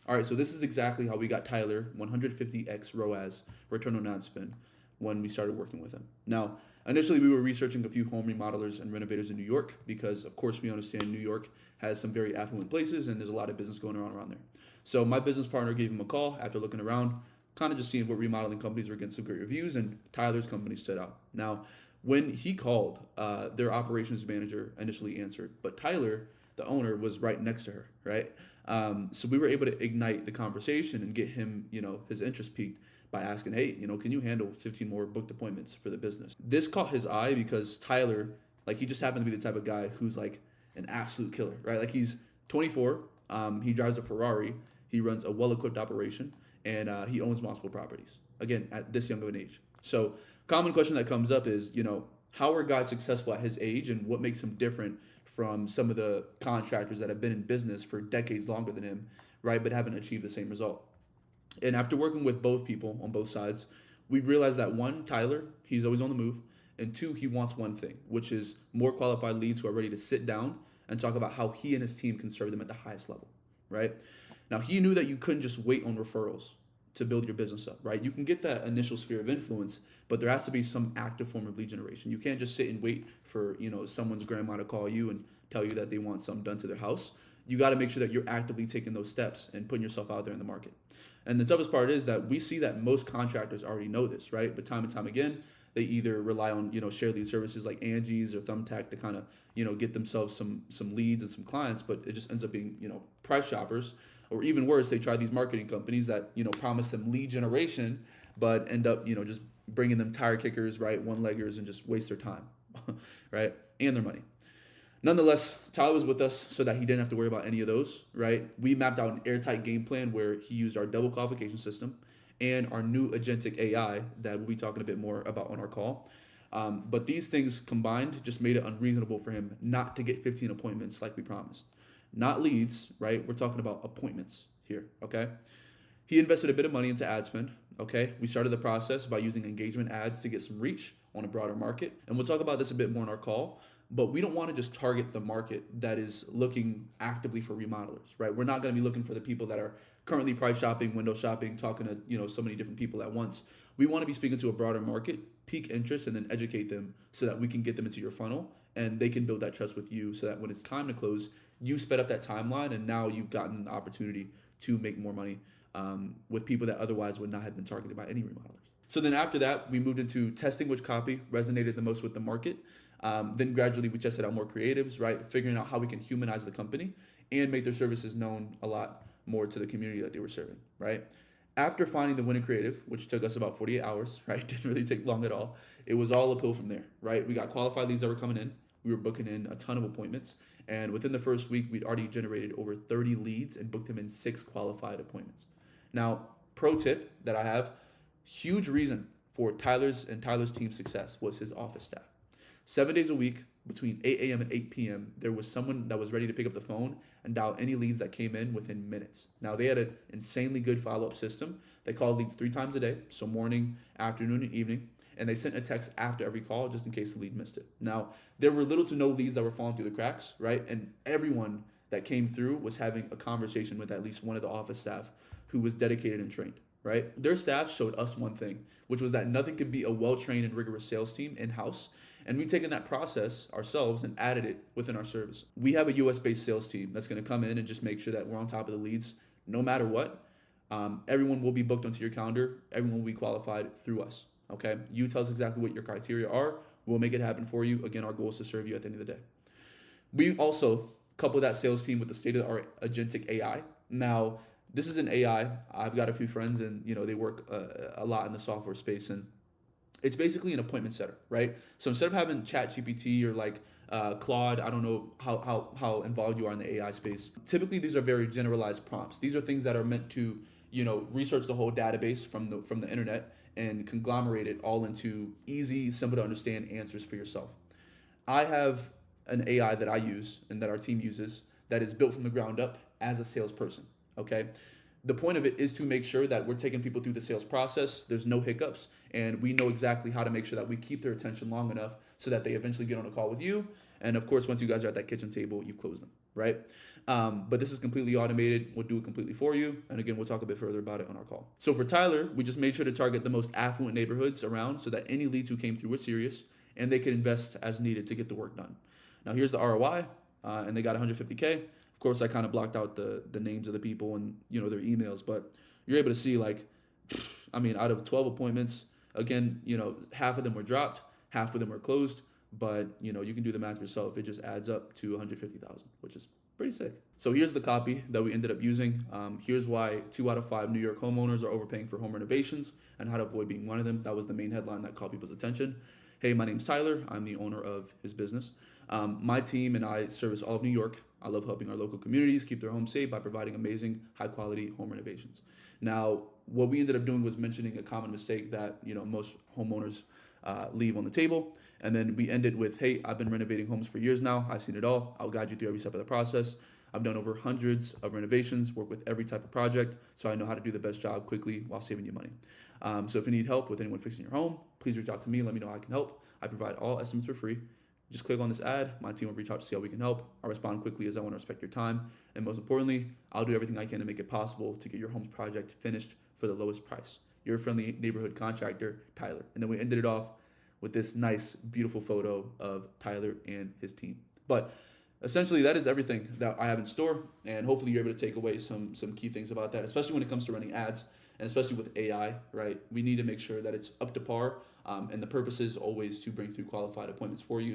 All right, so this is exactly how we got Tyler 150x ROAS, return on ad spend, when we started working with him. Now, initially we were researching a few home remodelers and renovators in New York because, of course, we understand New York has some very affluent places and there's a lot of business going on around there. So my business partner gave him a call after looking around, kind of just seeing what remodeling companies were getting some great reviews, and Tyler's company stood out. Now, when he called, their operations manager initially answered, but Tyler, the owner, was right next to her, right? So we were able to ignite the conversation and get him, his interest peaked by asking, hey, can you handle 15 more booked appointments for the business? This caught his eye because Tyler, like, he just happened to be the type of guy who's like an absolute killer, right? Like, he's 24, he drives a Ferrari, he runs a well-equipped operation, and he owns multiple properties. Again, at this young of an age. So, common question that comes up is, how are guys successful at his age, and what makes him different from some of the contractors that have been in business for decades longer than him, right, but haven't achieved the same result? And after working with both people on both sides, we realized that one, Tyler, he's always on the move, and two, he wants one thing, which is more qualified leads who are ready to sit down and talk about how he and his team can serve them at the highest level, right? Now, he knew that you couldn't just wait on referrals to build your business up, right? You can get that initial sphere of influence, but there has to be some active form of lead generation. You can't just sit and wait for, someone's grandma to call you and tell you that they want something done to their house. You got to make sure that you're actively taking those steps and putting yourself out there in the market. And the toughest part is that we see that most contractors already know this, right? But time and time again, they either rely on, share lead services like Angie's or Thumbtack to kind of, get themselves some leads and some clients, but it just ends up being, price shoppers. Or even worse, they try these marketing companies that, promise them lead generation, but end up, just bringing them tire kickers, right? One-leggers, and just waste their time, right? And their money. Nonetheless, Tyler was with us so that he didn't have to worry about any of those, right? We mapped out an airtight game plan where he used our double qualification system and our new agentic AI that we'll be talking a bit more about on our call. But these things combined just made it unreasonable for him not to get 15 appointments like we promised. Not leads, right? We're talking about appointments here, okay? He invested a bit of money into ad spend, okay? We started the process by using engagement ads to get some reach on a broader market. And we'll talk about this a bit more in our call. But we don't want to just target the market that is looking actively for remodelers, right? We're not going to be looking for the people that are currently price shopping, window shopping, talking to, so many different people at once. We want to be speaking to a broader market, pique interest, and then educate them so that we can get them into your funnel and they can build that trust with you so that when it's time to close, you sped up that timeline and now you've gotten the opportunity to make more money with people that otherwise would not have been targeted by any remodelers. So then after that, we moved into testing which copy resonated the most with the market. Then gradually we tested out more creatives, right? Figuring out how we can humanize the company and make their services known a lot more to the community that they were serving, right? After finding the winning creative, which took us about 48 hours, right? Didn't really take long at all. It was all uphill from there, right? We got qualified leads that were coming in. We were booking in a ton of appointments. And within the first week, we'd already generated over 30 leads and booked them in 6 qualified appointments. Now, pro tip that I have, huge reason for Tyler's and Tyler's team's success was his office staff. 7 days a week, between 8 a.m. and 8 p.m., there was someone that was ready to pick up the phone and dial any leads that came in within minutes. Now, they had an insanely good follow-up system. They called leads 3 times a day, so morning, afternoon, and evening, and they sent a text after every call just in case the lead missed it. Now, there were little to no leads that were falling through the cracks, right? And everyone that came through was having a conversation with at least one of the office staff who was dedicated and trained, right? Their staff showed us one thing, which was that nothing could beat a well-trained and rigorous sales team in-house. And we've taken that process ourselves and added it within our service. We have a US-based sales team that's going to come in and just make sure that we're on top of the leads no matter what. Everyone will be booked onto your calendar. Everyone will be qualified through us, okay? You tell us exactly what your criteria are. We'll make it happen for you. Again, our goal is to serve you at the end of the day. We also couple that sales team with the state-of-the-art agentic AI. Now, this is an AI. I've got a few friends and, they work a lot in the software space, and it's basically an appointment setter, right? So instead of having ChatGPT or like Claude, I don't know how involved you are in the AI space. Typically, these are very generalized prompts. These are things that are meant to, research the whole database from the internet and conglomerate it all into easy, simple to understand answers for yourself. I have an AI that I use and that our team uses that is built from the ground up as a salesperson, okay? The point of it is to make sure that we're taking people through the sales process, there's no hiccups, and we know exactly how to make sure that we keep their attention long enough so that they eventually get on a call with you. And of course, once you guys are at that kitchen table, you close them, right? But this is completely automated. We'll do it completely for you. And again, we'll talk a bit further about it on our call. So for Tyler, we just made sure to target the most affluent neighborhoods around so that any leads who came through were serious and they could invest as needed to get the work done. Now here's the ROI, and they got 150K. Of course, I kind of blocked out the names of the people and their emails, but you're able to see like, I mean, out of 12 appointments, again, half of them were dropped, half of them were closed, but you can do the math yourself. It just adds up to 150,000, which is pretty sick. So here's the copy that we ended up using. Here's why 2 out of 5 New York homeowners are overpaying for home renovations and how to avoid being one of them. That was the main headline that caught people's attention. Hey, my name's Tyler. I'm the owner of his business. My team and I service all of New York. I love helping our local communities keep their homes safe by providing amazing, high-quality home renovations. Now, what we ended up doing was mentioning a common mistake that most homeowners leave on the table, and then we ended with, "Hey, I've been renovating homes for years now. I've seen it all. I'll guide you through every step of the process. I've done over hundreds of renovations, work with every type of project, so I know how to do the best job quickly while saving you money. So if you need help with anyone fixing your home, please reach out to me. Let me know how I can help. I provide all estimates for free. Just click on this ad. My team will reach out to see how we can help. I'll respond quickly as I want to respect your time. And most importantly, I'll do everything I can to make it possible to get your home's project finished for the lowest price. Your friendly neighborhood contractor, Tyler." And then we ended it off with this nice, beautiful photo of Tyler and his team. But essentially, that is everything that I have in store. And hopefully you're able to take away some key things about that, especially when it comes to running ads. And especially with AI, right? We need to make sure that it's up to par. And the purpose is always to bring through qualified appointments for you.